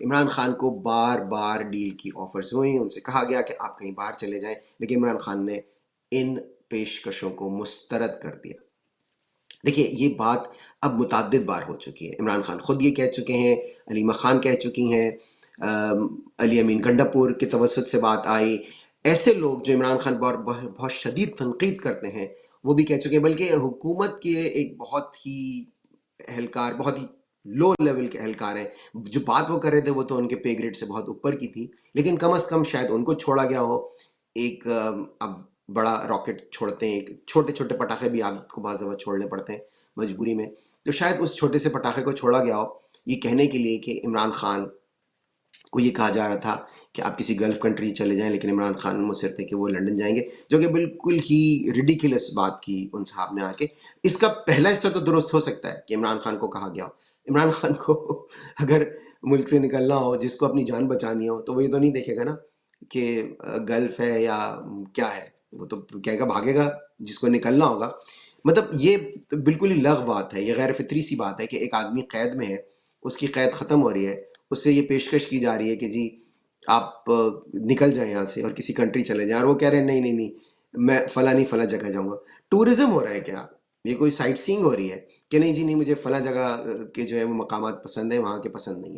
عمران خان کو بار بار ڈیل کی آفرز ہوئیں، ان سے کہا گیا کہ آپ کہیں باہر چلے جائیں، لیکن عمران خان نے ان پیشکشوں کو مسترد کر دیا۔ دیکھیے یہ بات اب متعدد بار ہو چکی ہے، عمران خان خود یہ کہہ چکے ہیں، علیمہ خان کہہ چکی ہیں، علی امین گنڈاپور کے توسط سے بات آئی، ایسے لوگ جو عمران خان بہت شدید تنقید کرتے ہیں وہ بھی کہہ چکے ہیں، بلکہ حکومت کے ایک بہت ہی اہلکار، بہت ہی لو لیول کے اہلکار ہیں، جو بات وہ کر رہے تھے وہ تو ان کے پے گریڈ سے بہت اوپر کی تھی، لیکن کم از کم شاید ان کو چھوڑا گیا ہو۔ ایک اب بڑا راکٹ چھوڑتے ہیں، چھوٹے چھوٹے پٹاخے بھی آپ کو بعض دفعہ چھوڑنے پڑتے ہیں مجبوری میں، تو شاید اس چھوٹے سے پٹاخے کو چھوڑا گیا ہو یہ کہنے کے لیے کہ عمران خان کو یہ کہا جا رہا تھا کہ آپ کسی گلف کنٹری چلے جائیں، لیکن عمران خان مصر تھے کہ وہ لنڈن جائیں گے، جو کہ بالکل ہی ریڈیکولس بات کی ان صاحب نے آ کے۔ اس کا پہلا حصہ تو درست ہو سکتا ہے کہ عمران خان کو کہا گیا ہو، عمران خان کو اگر ملک سے نکلنا ہو، جس کو اپنی جان بچانی ہو، تو وہ یہ تو نہیں دیکھے گا نا کہ گلف ہے یا کیا ہے، وہ تو کہے گا بھاگے گا جس کو نکلنا ہوگا۔ مطلب یہ بالکل ہی لغو بات ہے، یہ غیر فطری سی بات ہے کہ ایک آدمی قید میں ہے، اس کی قید ختم ہو رہی ہے، اس سے یہ پیشکش کی جا رہی ہے کہ جی آپ نکل جائیں یہاں سے اور کسی کنٹری چلے جائیں، اور وہ کہہ رہے ہیں نہیں نہیں نہیں میں فلاں نہیں فلاں جگہ جاؤں گا۔ ٹورزم ہو رہا ہے کیا؟ یہ کوئی سائٹ سینگ ہو رہی ہے کہ نہیں جی نہیں مجھے فلاں جگہ کے جو ہے وہ مقامات پسند ہیں، وہاں کے پسند نہیں ہیں۔